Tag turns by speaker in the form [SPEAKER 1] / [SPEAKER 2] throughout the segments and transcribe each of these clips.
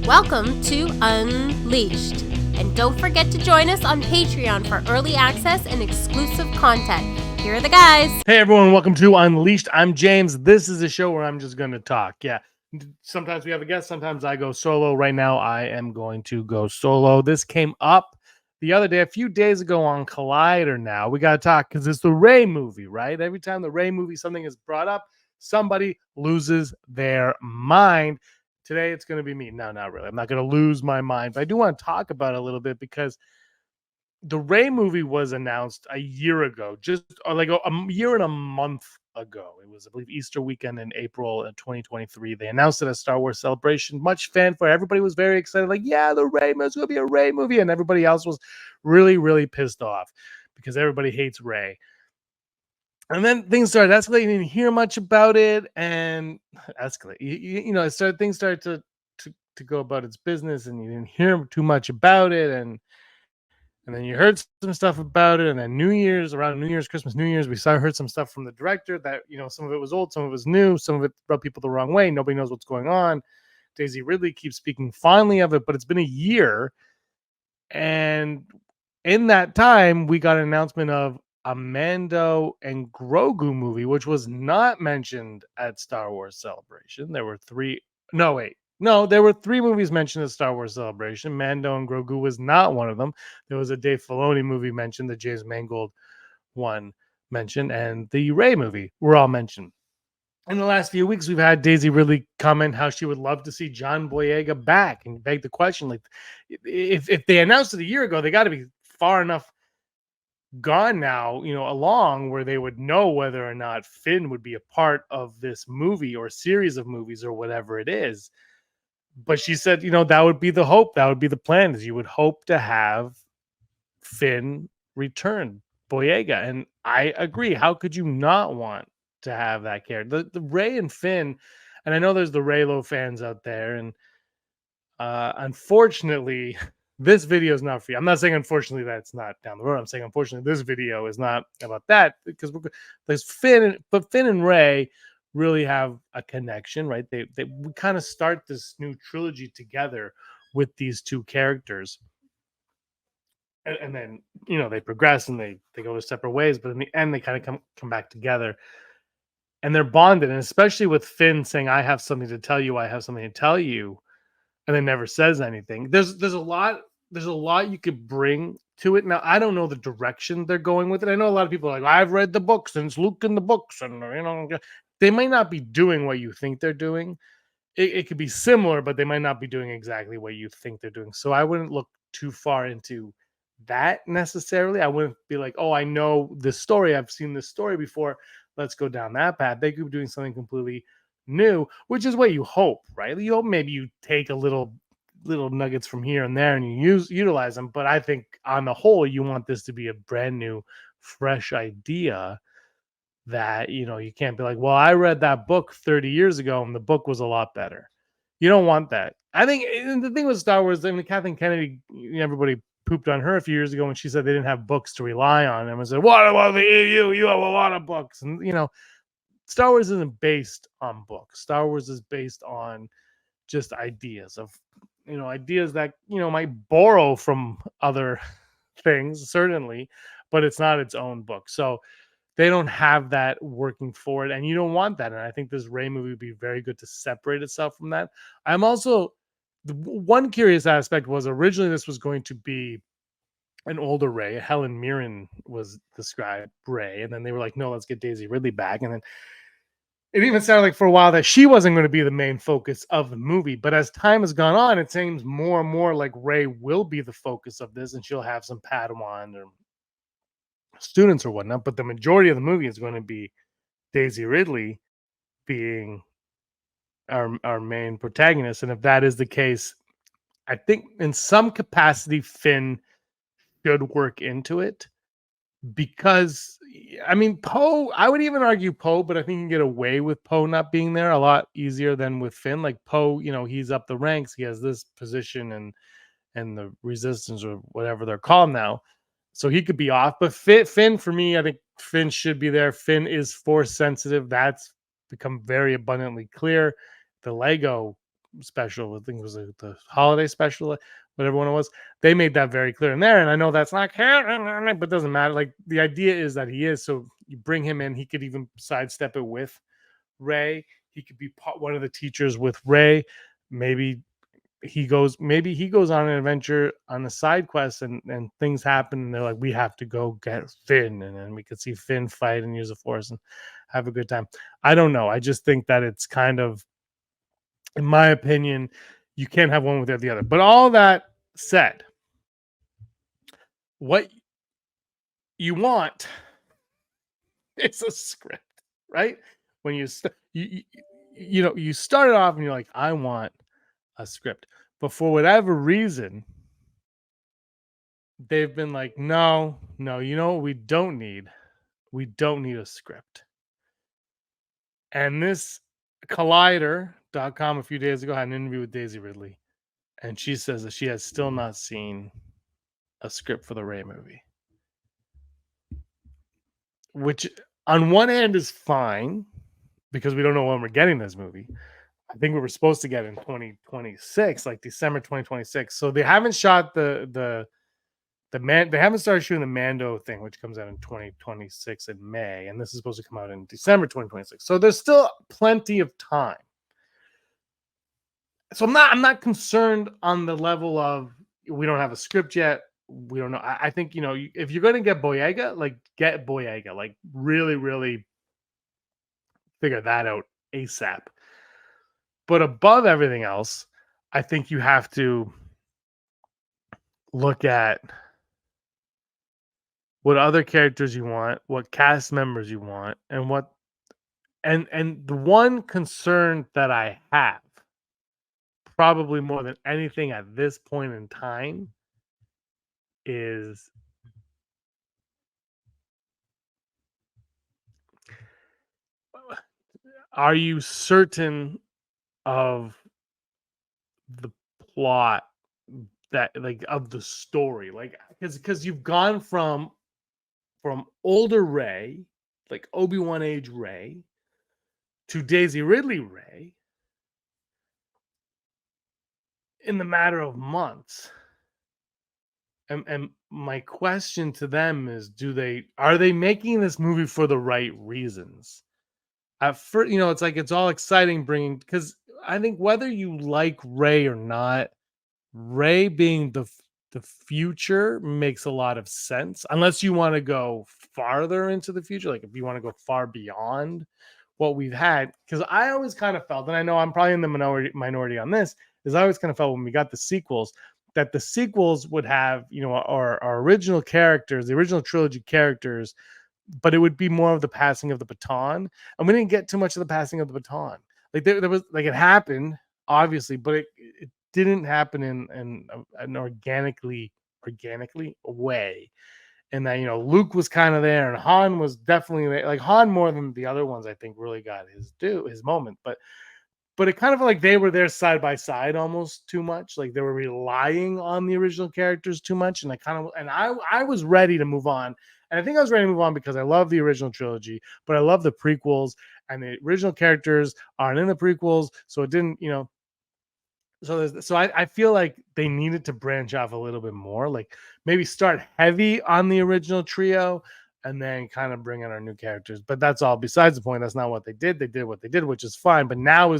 [SPEAKER 1] Welcome to Unleashed. And don't forget to join us on Patreon for early access and exclusive content. Here are the guys.
[SPEAKER 2] Hey everyone, welcome to Unleashed. I'm James. This is a show where I'm just going to talk. Yeah. Sometimes we have a guest, sometimes I go solo. Right now, I am going to go solo. This came up the other day, a few days ago on Collider now. We got to talk because it's the Ray movie, right? Every time the Ray movie, something is brought up, somebody loses their mind. Today, it's going to be me. No, not really. I'm not going to lose my mind, but I do want to talk about it a little bit because the Ray movie was announced a year ago, just like a year and a month ago. It was, I believe, Easter weekend in April of 2023. They announced it at Star Wars Celebration. Much fanfare. Everybody was very excited. Like, yeah, the Ray movie is going to be a Ray movie. And everybody else was really, really pissed off because everybody hates Ray. And then things started escalating. You didn't hear much about it. And escalate. Things started to go about its business. And you didn't hear too much about it. And then you heard some stuff about it, and then around New Year's, Christmas, New Year's, heard some stuff from the director that, some of it was old, some of it was new, some of it rubbed people the wrong way. Nobody knows what's going on. Daisy Ridley keeps speaking fondly of it, but it's been a year, and in that time, we got an announcement of a Mando and Grogu movie, which was not mentioned at Star Wars Celebration. There were three. No, wait. No, there were three movies mentioned at Star Wars Celebration. Mando and Grogu was not one of them. There was a Dave Filoni movie mentioned, the James Mangold one mentioned, and the Ray movie were all mentioned. In the last few weeks, we've had Daisy Ridley comment how she would love to see John Boyega back and beg the question, like, if they announced it a year ago, they got to be far enough gone now, along where they would know whether or not Finn would be a part of this movie or series of movies or whatever it is. But she said, that would be the hope. That would be the plan, is you would hope to have Finn return, Boyega. And I agree. How could you not want to have that character? The Ray and Finn, and I know there's the Raylo fans out there, and unfortunately, this video is not for you. I'm not saying unfortunately that's not down the road. I'm saying unfortunately this video is not about that, because Finn and Ray really have a connection, right? We kind of start this new trilogy together with these two characters, and then they progress and they go their separate ways, but in the end they kind of come back together, and they're bonded. And especially with Finn saying, I have something to tell you, and then never says anything. There's a lot you could bring to it. Now, I don't know the direction they're going with it. I know a lot of people are like, I've read the books and it's Luke in the books, and they might not be doing what you think they're doing. It could be similar, but they might not be doing exactly what you think they're doing. So I wouldn't look too far into that necessarily. I wouldn't be like, oh, I know this story. I've seen this story before. Let's go down that path. They could be doing something completely new, which is what you hope, right? You hope maybe you take a little nuggets from here and there and you utilize them. But I think on the whole, you want this to be a brand new, fresh idea that, you can't be like, well, I read that book 30 years ago and the book was a lot better. You don't want that. I think the thing with Star Wars, I mean, Kathleen Kennedy, everybody pooped on her a few years ago when she said they didn't have books to rely on. And was said, what about the EU? You have a lot of books. And, Star Wars isn't based on books. Star Wars is based on just ideas ideas that, might borrow from other things, certainly, but it's not its own book. So they don't have that working for it, and you don't want that. And I think this Ray movie would be very good to separate itself from that. I'm also, the one curious aspect was originally this was going to be an older Ray. Helen Mirren was described Ray, and then they were like, no, let's get Daisy Ridley back. And then it even sounded like for a while that she wasn't going to be the main focus of the movie. But as time has gone on, it seems more and more like Ray will be the focus of this, and she'll have some Padawan or students or whatnot. But the majority of the movie is going to be Daisy Ridley being our main protagonist. And if that is the case, I think in some capacity Finn should work into it, because I mean, Poe, I would even argue Poe, but I think you can get away with Poe not being there a lot easier than with Finn. Like Poe, he's up the ranks, he has this position and the resistance or whatever they're called now, so he could be off. But Finn, for me, I think Finn should be there. Finn is force sensitive. That's become very abundantly clear. The Lego special. I think it was the holiday special, whatever one it was. They made that very clear in there. And I know that's not canon, but it doesn't matter. Like the idea is that he is. So you bring him in, he could even sidestep it with Ray. He could be one of the teachers with Ray. Maybe he goes on an adventure on a side quest and things happen and they're like, we have to go get Finn, and then we could see Finn fight and use the force and have a good time. I don't know. I just think that it's kind of, in my opinion, you can't have one without the other. But all that said, what you want is a script, right? When you start it off and you're like, I want a script. But for whatever reason, they've been like, no, you know what we don't need? We don't need a script. And this Collider.com a few days ago had an interview with Daisy Ridley. And she says that she has still not seen a script for the Ray movie. Which on one hand is fine because we don't know when we're getting this movie. I think we were supposed to get in 2026, like December 2026. So they haven't shot they haven't started shooting the Mando thing, which comes out in 2026 in May, and this is supposed to come out in December 2026. So there's still plenty of time. So I'm not concerned on the level of we don't have a script yet. We don't know. I think, if you're going to get Boyega, like get Boyega, like really, really figure that out ASAP. But above everything else, I think you have to look at what other characters you want, what cast members you want, and the one concern that I have, probably more than anything at this point in time, is are you certain of the plot that, like, of the story, like, because you've gone from older Ray, like Obi-Wan age Ray, to Daisy Ridley Ray in the matter of months. And my question to them is, are they making this movie for the right reasons? At first, it's like it's all exciting because I think whether you like Ray or not, Ray being the future makes a lot of sense, unless you want to go farther into the future, like if you want to go far beyond what we've had. Because I always kind of felt, and I know I'm probably in the minority on this, is I always kind of felt when we got the sequels that the sequels would have, our original characters, the original trilogy characters, but it would be more of the passing of the baton. And we didn't get too much of the passing of the baton. Like there was, like, it happened, obviously, but it didn't happen in an organically way. And that, Luke was kind of there, and Han was definitely there. Like Han, more than the other ones, I think, really got his moment. But it kind of like they were there side by side almost too much. Like they were relying on the original characters too much. And I was ready to move on. And I think I was ready to move on because I love the original trilogy, but I love the prequels, and the original characters aren't in the prequels. So it didn't, so I feel like they needed to branch off a little bit more, like maybe start heavy on the original trio and then kind of bring in our new characters. But that's all besides the point. That's not what they did. They did what they did, which is fine. But now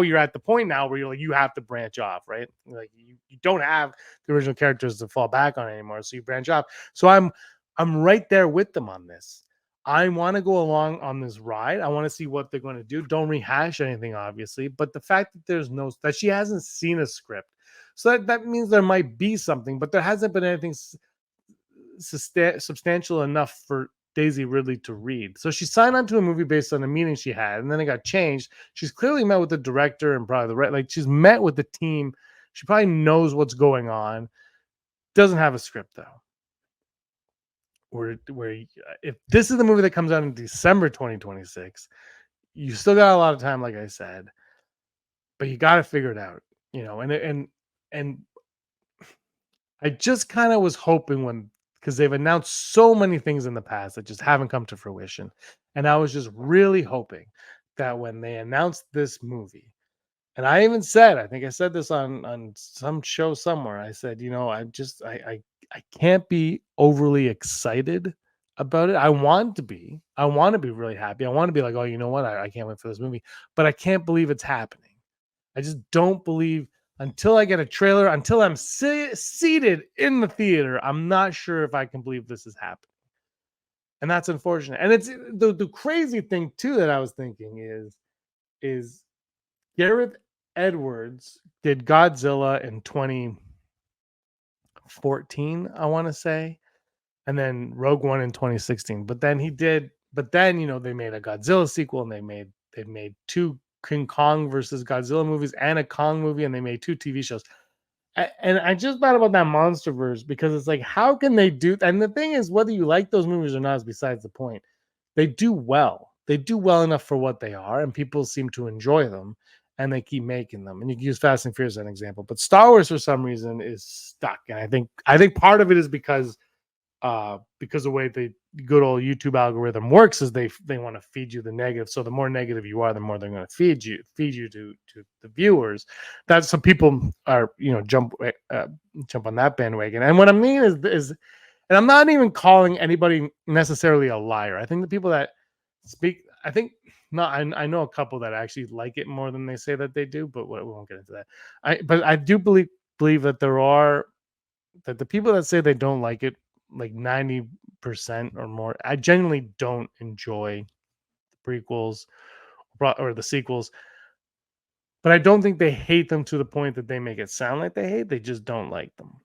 [SPEAKER 2] you're at the point now where you're like, you have to branch off, right? Like you don't have the original characters to fall back on anymore. So you branch off. So I'm right there with them on this. I want to go along on this ride. I want to see what they're going to do. Don't rehash anything, obviously. But the fact that that she hasn't seen a script, so that means there might be something, but there hasn't been anything substantial enough for Daisy Ridley to read. So she signed on to a movie based on a meeting she had, and then it got changed. She's clearly met with the director and probably she's met with the team. She probably knows what's going on. Doesn't have a script though. Where if this is the movie that comes out in December 2026, you still got a lot of time, like I said, but you got to figure it out, and I just kind of was hoping because they've announced so many things in the past that just haven't come to fruition, and I was just really hoping that when they announced this movie And I even said, I think I said this on some show somewhere. I said, I can't be overly excited about it. I want to be. I want to be really happy. I want to be like, oh, you know what? I can't wait for this movie. But I can't believe it's happening. I just don't believe until I get a trailer, until I'm seated in the theater, I'm not sure if I can believe this is happening. And that's unfortunate. And it's the crazy thing too that I was thinking is Gareth Edwards did Godzilla in 2014, I want to say, and then Rogue One in 2016. But then they made a Godzilla sequel, and they made two King Kong versus Godzilla movies and a Kong movie, and they made two TV shows. And I just thought about that MonsterVerse because it's like, how can they do? And the thing is, whether you like those movies or not is besides the point. They do well. They do well enough for what they are, and people seem to enjoy them, and they keep making them. And you can use Fast and Furious as an example, but Star Wars for some reason is stuck. And I think part of it is because the way the good old YouTube algorithm works is they want to feed you the negative. So the more negative you are, the more they're going to feed you to the viewers. That's some people are jump on that bandwagon. And what I mean is, and I'm not even calling anybody necessarily a liar. I think the people that speak, I think not. I know a couple that actually like it more than they say that they do, but we won't get into that. But I do believe that that the people that say they don't like it, like 90% or more, I genuinely don't enjoy the prequels or the sequels, but I don't think they hate them to the point that they make it sound like they hate. They just don't like them.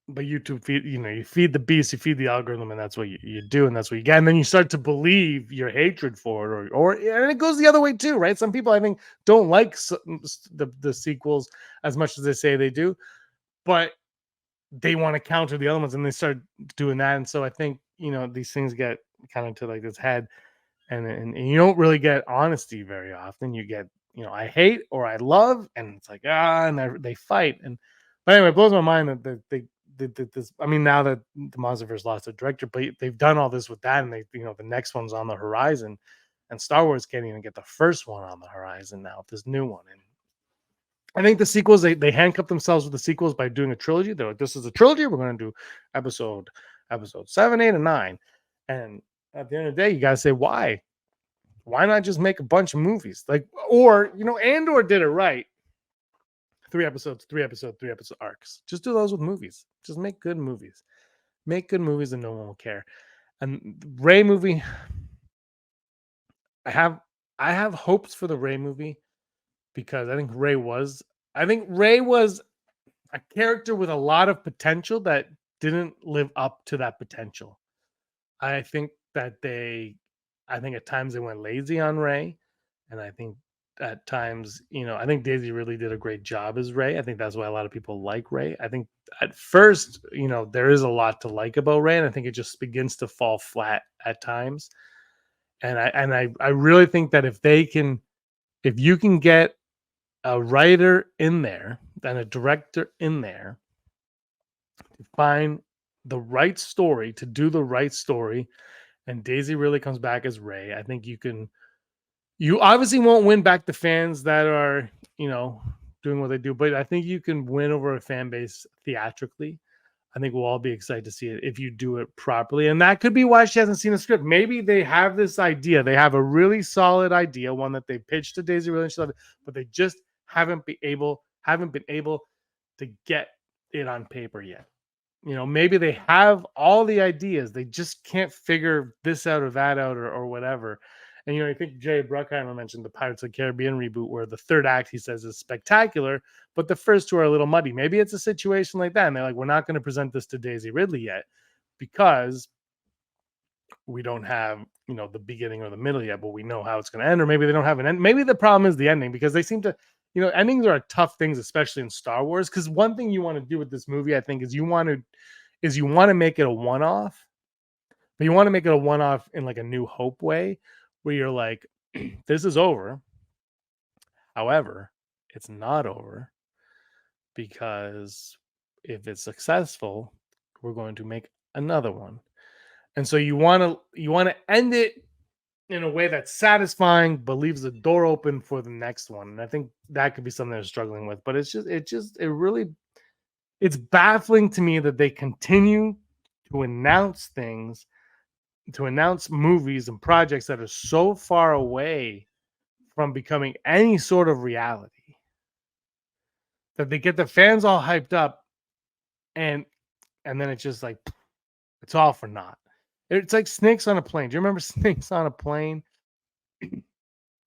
[SPEAKER 2] But YouTube you feed the beast, you feed the algorithm, and that's what you do, and that's what you get. And then you start to believe your hatred for it, and it goes the other way too, right? Some people I think don't like the sequels as much as they say they do, but they want to counter the other ones, and they start doing that. And so I think these things get kind of to like this head, and you don't really get honesty very often. You get I hate or I love, and it's like and they fight. And but anyway, it blows my mind that they did this. I mean, now that the MonsterVerse lost a director, but they've done all this with that, and the next one's on the horizon, and Star Wars can't even get the first one on the horizon now with this new one. And I think the sequels, they handcuff themselves with the sequels by doing a trilogy. They're like, this is a trilogy. We're going to do episode 7, 8, and 9. And at the end of the day, you gotta say why. Why not just make a bunch of movies? Like, or Andor did it right. 3 episodes, 3 episode, 3 episode arcs. Just do those with movies. Just make good movies. Make good movies, and no one will care. And the Ray movie, I have hopes for the Ray movie because I think Ray was a character with a lot of potential that didn't live up to that potential. I think that I think at times they went lazy on Ray, and I think at times, I think Daisy really did a great job as Ray. I think that's why a lot of people like Ray. I think at first, there is a lot to like about Ray, and I think it just begins to fall flat at times. And I really think that if you can get a writer in there and a director in there to find the right story, to do the right story, and Daisy really comes back as Ray, I think you obviously won't win back the fans that are, doing what they do, but I think you can win over a fan base theatrically. I think we'll all be excited to see it if you do it properly. And that could be why she hasn't seen a script. Maybe they have this idea. They have a really solid idea, one that they pitched to Daisy Ridley, but they just haven't been able to get it on paper yet. Maybe they have all the ideas. They just can't figure this out or that out or whatever. And, I think Jay Bruckheimer mentioned the Pirates of the Caribbean reboot where the third act, he says, is spectacular, but the first two are a little muddy. Maybe it's a situation like that. And they're like, we're not going to present this to Daisy Ridley yet because we don't have, the beginning or the middle yet, but we know how it's going to end. Or maybe they don't have an end. Maybe the problem is the ending because they seem to, endings are tough things, especially in Star Wars. Because one thing you want to do with this movie, I think, is you want to make it a one-off, but you want to make it a one-off in like a New Hope way, where you're like, this is over. However, it's not over because if it's successful, we're going to make another one. And so you want to end it in a way that's satisfying, but leaves the door open for the next one. And I think that could be something they're struggling with. But it's baffling to me that they continue to announce things, to announce movies and projects that are so far away from becoming any sort of reality, that they get the fans all hyped up, and then it's just like it's all for naught. It's like Snakes on a Plane. Do you remember Snakes on a Plane?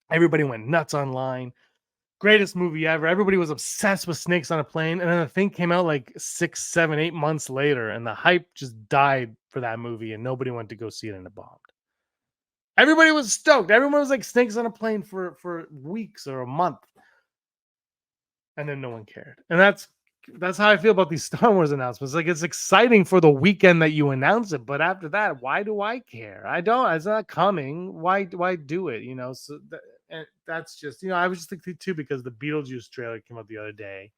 [SPEAKER 2] Everybody went nuts online. Greatest movie ever. Everybody was obsessed with Snakes on a Plane. And then the thing came out like 6, 7, 8 months later, and the hype just died for that movie, and nobody went to go see it, and it bombed. Everybody was stoked. Everyone was like Snakes on a Plane for weeks or a month. And then no one cared. And that's how I feel about these Star Wars announcements. Like, it's exciting for the weekend that you announce it, but after that, why do I care? I don't. It's not coming. Why do it? So and that's just, I was just thinking too, because the Beetlejuice trailer came out the other day,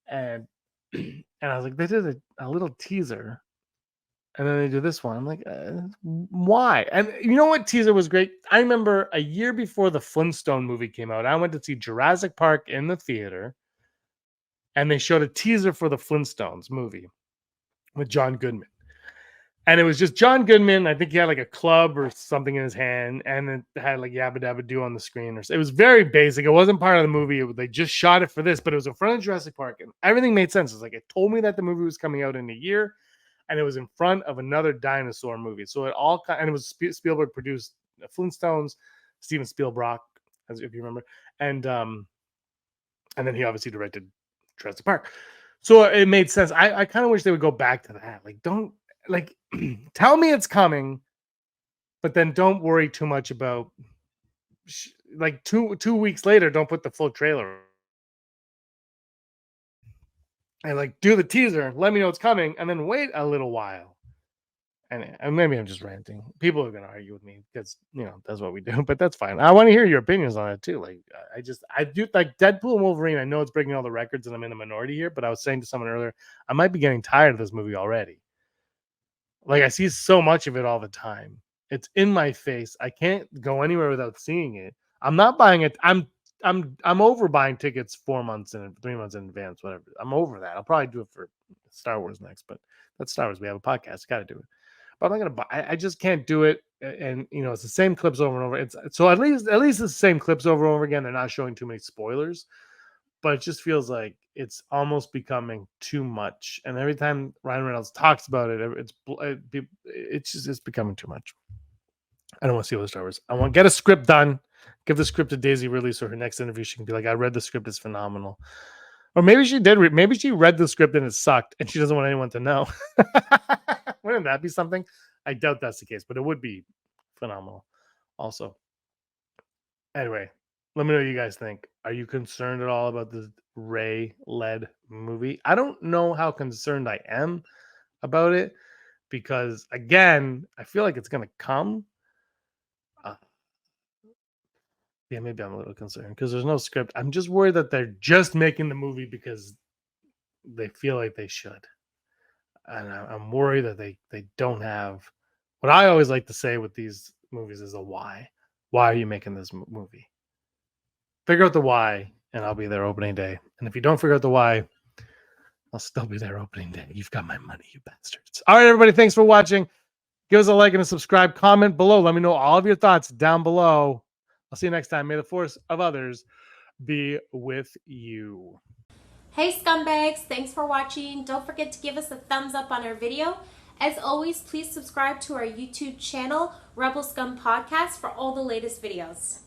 [SPEAKER 2] and and I was like, they did a little teaser, and then they do this one. I'm like, why? And you know what teaser was great? I remember a year before the Flintstone movie came out, I went to see Jurassic Park in the theater, and they showed a teaser for the Flintstones movie with John Goodman. And it was just John Goodman. I think he had like a club or something in his hand, and it had like Yabba Dabba Doo on the screen. It was very basic. It wasn't part of the movie. They just shot it for this, but it was in front of Jurassic Park, and everything made sense. It's like it told me that the movie was coming out in a year, and it was in front of another dinosaur movie. So it all and it was Spielberg produced Flintstones, Steven Spielberg, as if you remember, and then he obviously directed Jurassic Park. So it made sense. I kind of wish they would go back to that. Like, don't tell me it's coming, but then don't worry too much about like 2 weeks later, don't put the full trailer and like do the teaser, let me know it's coming, and then wait a little while. And maybe I'm just ranting. People are gonna argue with me because that's what we do, but that's fine. I want to hear your opinions on it too. Like, I do like Deadpool and Wolverine. I know it's breaking all the records, and I'm in the minority here. But I was saying to someone earlier, I might be getting tired of this movie already. Like, I see so much of it all the time. It's in my face. I can't go anywhere without seeing it. I'm not buying it. I'm over buying tickets 4 months and 3 months in advance, whatever. I'm over that. I'll probably do it for Star Wars next, but that's Star Wars. We have a podcast. Got to do it. But I'm not gonna buy. I just can't do it. And it's the same clips over and over. It's so at least it's the same clips over and over again. They're not showing too many spoilers, but it just feels like it's almost becoming too much. And every time Ryan Reynolds talks about it, it's becoming too much. I don't want to see other Star Wars. I want to get a script done. Give the script to Daisy Ridley, so her next interview she can be like, "I read the script; it's phenomenal." Or maybe she did. Maybe she read the script and it sucked, and she doesn't want anyone to know. Wouldn't that be something? I doubt that's the case, but it would be phenomenal. Also, anyway, let me know what you guys think. Are you concerned at all about the Ray-led movie? I don't know how concerned I am about it because, again, I feel like it's gonna come. Yeah, maybe I'm a little concerned because there's no script. I'm just worried that they're just making the movie because they feel like they should, and I'm worried that they don't have what I always like to say with these movies is a why. Why are you making this movie? Figure out the why, and I'll be there opening day. And if you don't figure out the why, I'll still be there opening day. You've got my money, you bastards. All right, everybody, thanks for watching. Give us a like and a subscribe. Comment below. Let me know all of your thoughts down below. I'll see you next time. May the force of others be with you.
[SPEAKER 1] Hey scumbags, thanks for watching. Don't forget to give us a thumbs up on our video. As always, please subscribe to our YouTube channel, Rebel Scum Podcast, for all the latest videos.